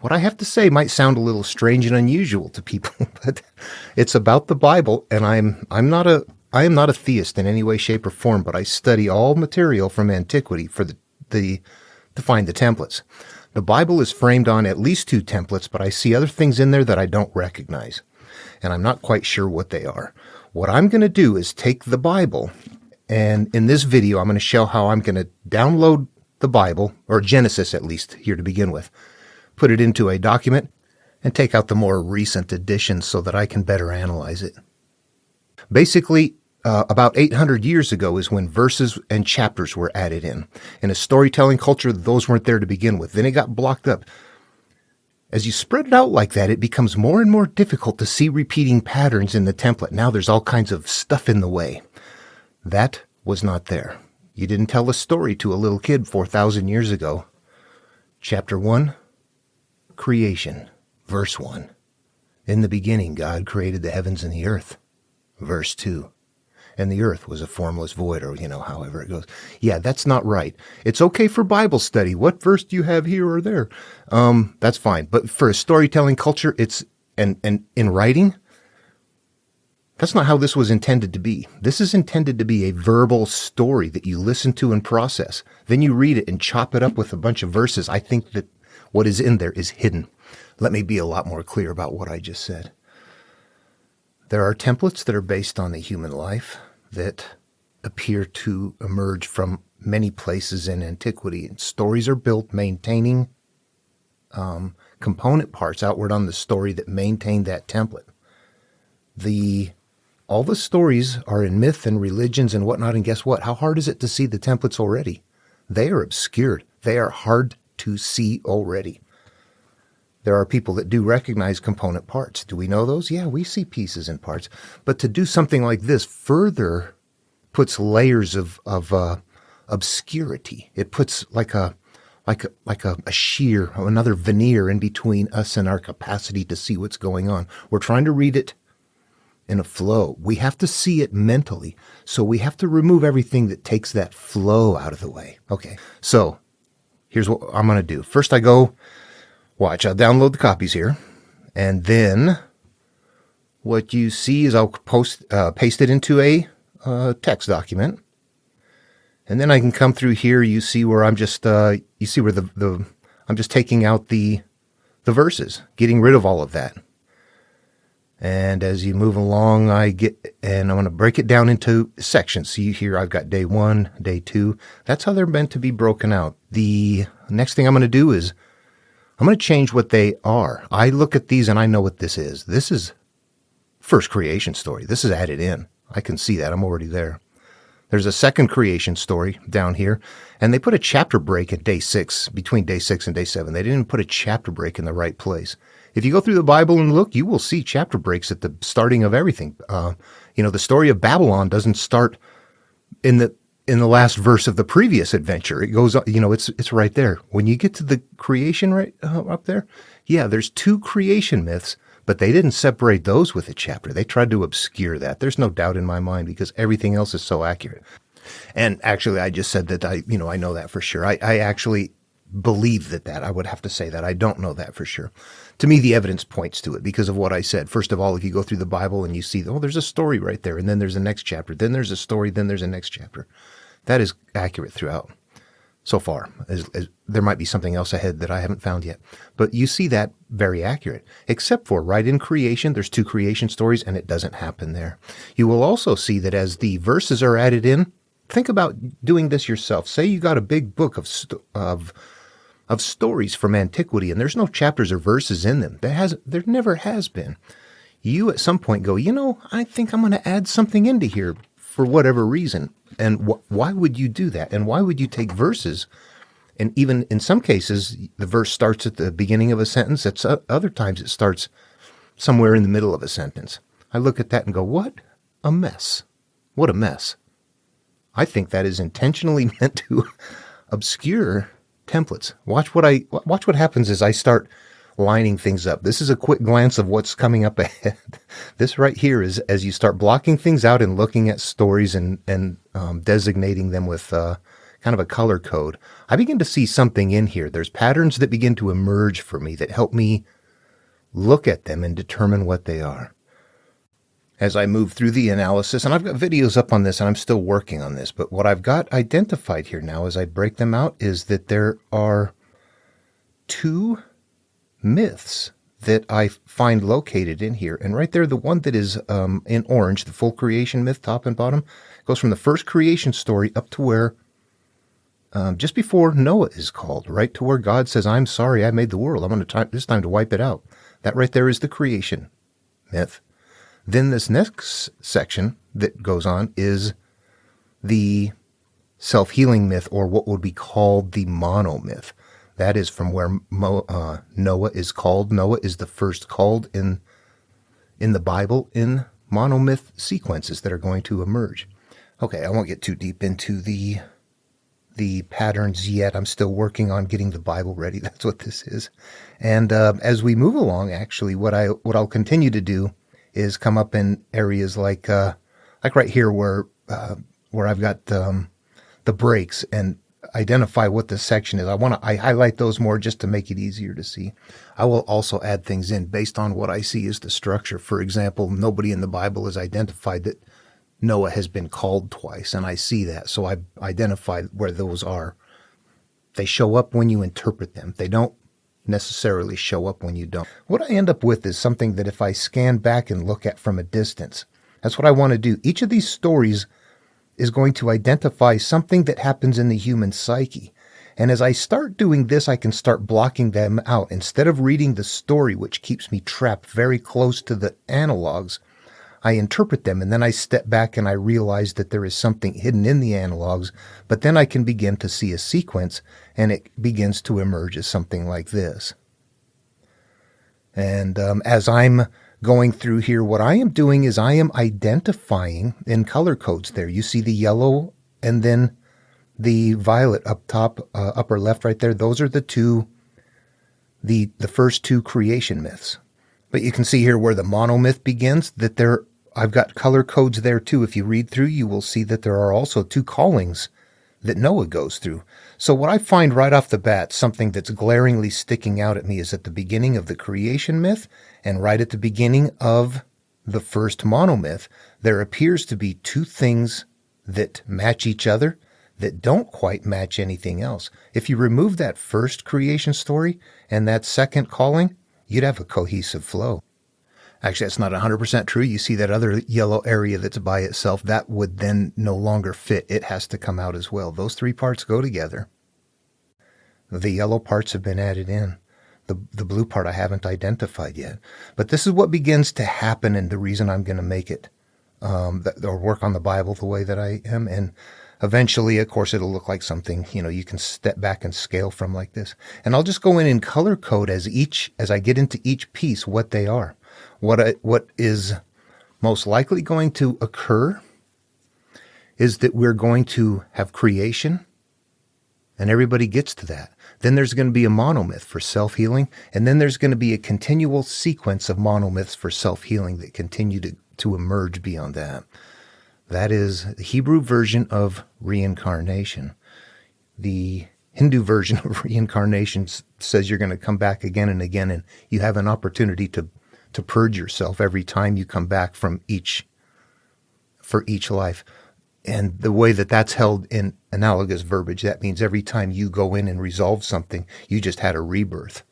what I have to say might sound a little strange and unusual to people, but it's about the Bible, and I am not a theist in any way, shape, or form, but I study all material from antiquity for the to find the templates. The Bible is framed on at least 2 templates, but I see other things in there that I don't recognize, and I'm not quite sure what they are. What I'm going to do is take the Bible, and in this video, I'm going to show how I'm going to download the Bible, or Genesis at least, here to begin with, put it into a document, and take out the more recent editions so that I can better analyze it. Basically, about 800 years ago is when verses and chapters were added in. In a storytelling culture, those weren't there to begin with. Then it got blocked up. As you spread it out like that, it becomes more and more difficult to see repeating patterns in the template. Now there's all kinds of stuff in the way. That was not there. You didn't tell a story to a little kid 4,000 years ago. Chapter 1, creation. Verse 1. In the beginning, God created the heavens and the earth. Verse 2. And the earth was a formless void, or, however it goes. Yeah, that's not right. It's okay for Bible study. What verse do you have here or there? That's fine. But for a storytelling culture, and in writing, that's not how this was intended to be. This is intended to be a verbal story that you listen to and process. Then you read it and chop it up with a bunch of verses. I think that what is in there is hidden. Let me be a lot more clear about what I just said. There are templates that are based on the human life that appear to emerge from many places in antiquity. And stories are built maintaining component parts outward on the story that maintain that template. All the stories are in myth and religions and whatnot, and guess what? How hard is it to see the templates already? They are obscured. They are hard to see already. There are people that do recognize component parts. Do we know those? Yeah, we see pieces and parts. But to do something like this further puts layers of obscurity. It puts like a sheer, another veneer in between us and our capacity to see what's going on. We're trying to read it in a flow. We have to see it mentally. So we have to remove everything that takes that flow out of the way. Okay, so here's what I'm going to do. First I go... Watch, I'll download the copies here, and then what you see is I'll paste it into a text document, and then I can come through here. You see where I'm just I'm just taking out the verses, getting rid of all of that. And as you move along, I'm going to break it down into sections. See here, I've got day 1, day 2. That's how they're meant to be broken out. The next thing I'm going to do is I'm going to change what they are. I look at these and I know what this is. This is first creation story. This is added in. I can see that. I'm already there. There's a second creation story down here, and they put a chapter break at day 6, between day 6 and day 7. They didn't put a chapter break in the right place. If you go through the Bible and look, you will see chapter breaks at the starting of everything. The story of Babylon doesn't start in the last verse of the previous adventure. It goes, it's right there. When you get to the creation right up there, yeah, there's 2 creation myths, but they didn't separate those with a chapter. They tried to obscure that. There's no doubt in my mind because everything else is so accurate. And actually, I just said that I know that for sure. I actually believe that. I would have to say that. I don't know that for sure. To me, the evidence points to it because of what I said. First of all, if you go through the Bible and you see, there's a story right there, and then there's a next chapter, then there's a story, then there's a next chapter. That is accurate throughout so far. There might be something else ahead that I haven't found yet. But you see that very accurate, except for right in creation, there's 2 creation stories, and it doesn't happen there. You will also see that as the verses are added in, think about doing this yourself. Say you got a big book of stories from antiquity, and there's no chapters or verses in them. There never has been. You at some point go, I think I'm going to add something into here for whatever reason. And why would you do that? And why would you take verses? And even in some cases, the verse starts at the beginning of a sentence. At other times, it starts somewhere in the middle of a sentence. I look at that and go, what a mess. What a mess. I think that is intentionally meant to obscure templates. Watch what happens as I start lining things up. This is a quick glance of what's coming up ahead. This right here is as you start blocking things out and looking at stories and designating them with kind kind of a color code, I begin to see something in here. There's patterns that begin to emerge for me that help me look at them and determine what they are. As I move through the analysis, and I've got videos up on this and I'm still working on this, but what I've got identified here now as I break them out is that there are two myths that I find located in here. And right there, the one that is in orange, the full creation myth, top and bottom, goes from the first creation story up to where, just before Noah is called, right to where God says, I'm sorry I made the world. It's time to wipe it out. That right there is the creation myth. Then this next section that goes on is the self-healing myth, or what would be called the monomyth. That is from where Noah is called. Noah is the first called in the Bible in monomyth sequences that are going to emerge. Okay, I won't get too deep into the patterns yet. I'm still working on getting the Bible ready. That's what this is. And as we move along, actually, what I'll continue to do is come up in areas like right here where I've got the breaks and identify what the section is. I highlight those more just to make it easier to see. I will also add things in based on what I see as the structure. For example, nobody in the Bible has identified that Noah has been called twice, and I see that. So I identify where those are. They show up when you interpret them. They don't necessarily show up when you don't. What I end up with is something that if I scan back and look at from a distance, that's what I want to do. Each of these stories is going to identify something that happens in the human psyche. And as I start doing this, I can start blocking them out. Instead of reading the story, which keeps me trapped very close to the analogs, I interpret them, and then I step back and I realize that there is something hidden in the analogs, but then I can begin to see a sequence, and it begins to emerge as something like this. And as I'm going through here, what I am doing is I am identifying in color codes there. You see the yellow and then the violet up top, upper left right there. Those are the first two creation myths. But you can see here where the monomyth begins, that I've got color codes there too. If you read through, you will see that there are also two callings that Noah goes through. So what I find right off the bat, something that's glaringly sticking out at me, is at the beginning of the creation myth and right at the beginning of the first monomyth, there appears to be two things that match each other that don't quite match anything else. If you remove that first creation story and that second calling, you'd have a cohesive flow. Actually, that's not 100% true. You see that other yellow area that's by itself, that would then no longer fit. It has to come out as well. Those three parts go together. The yellow parts have been added in. The blue part I haven't identified yet. But this is what begins to happen, and the reason I'm going to make it, or work on the Bible the way that I am. And eventually, of course, it'll look like something, you can step back and scale from like this. And I'll just go in and color code as I get into each piece what they are. What is most likely going to occur is that we're going to have creation, and everybody gets to that. Then there's going to be a monomyth for self-healing, and then there's going to be a continual sequence of monomyths for self-healing that continue to emerge beyond that. That is the Hebrew version of reincarnation. The Hindu version of reincarnation says you're going to come back again and again, and you have an opportunity to purge yourself every time you come back for each life. And the way that that's held in analogous verbiage, that means every time you go in and resolve something, you just had a rebirth.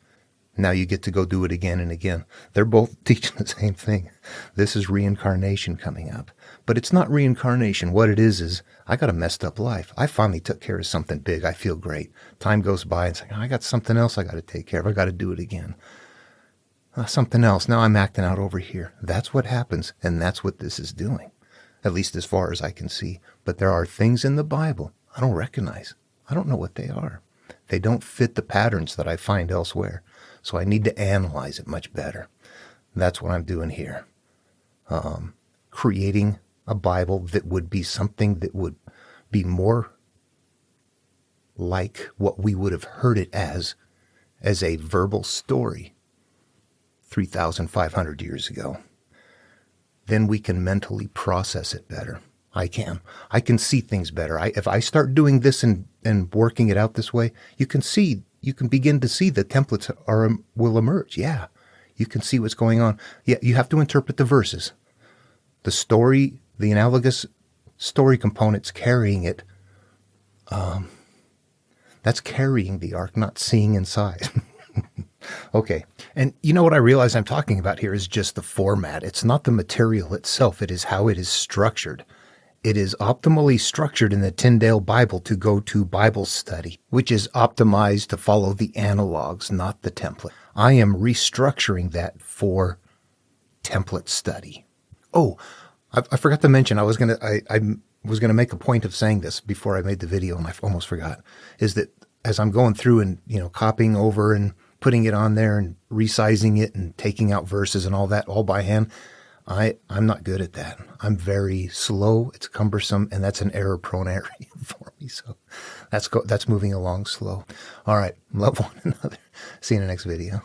Now you get to go do it again and again. They're both teaching the same thing. This is reincarnation coming up. But it's not reincarnation. What it is I got a messed up life. I finally took care of something big. I feel great. Time goes by and it's like, I got something else I got to take care of. I got to do it again. Something else. Now I'm acting out over here. That's what happens. And that's what this is doing, at least as far as I can see. But there are things in the Bible I don't recognize. I don't know what they are. They don't fit the patterns that I find elsewhere. So I need to analyze it much better. That's what I'm doing here. Creating a Bible that would be something that would be more like what we would have heard it as a verbal story 3,500 years ago. Then we can mentally process it better. I can. I can see things better. If I start doing this and working it out this way, you can begin to see the templates will emerge. Yeah. You can see what's going on. Yeah, you have to interpret the verses. The story, the analogous story components carrying it, that's carrying the ark, not seeing inside. Okay. And you know what I realize I'm talking about here is just the format. It's not the material itself. It is how it is structured. It is optimally structured in the Tyndale Bible to go to Bible study, which is optimized to follow the analogs, not the template. I am restructuring that for template study. Oh, I forgot to mention, I was gonna make a point of saying this before I made the video, and I almost forgot, is that as I'm going through and, copying over and putting it on there and resizing it and taking out verses and all that all by hand, I'm not good at that. I'm very slow. It's cumbersome, and that's an error-prone area for me. So that's moving along slow. All right. Love one another. See you in the next video.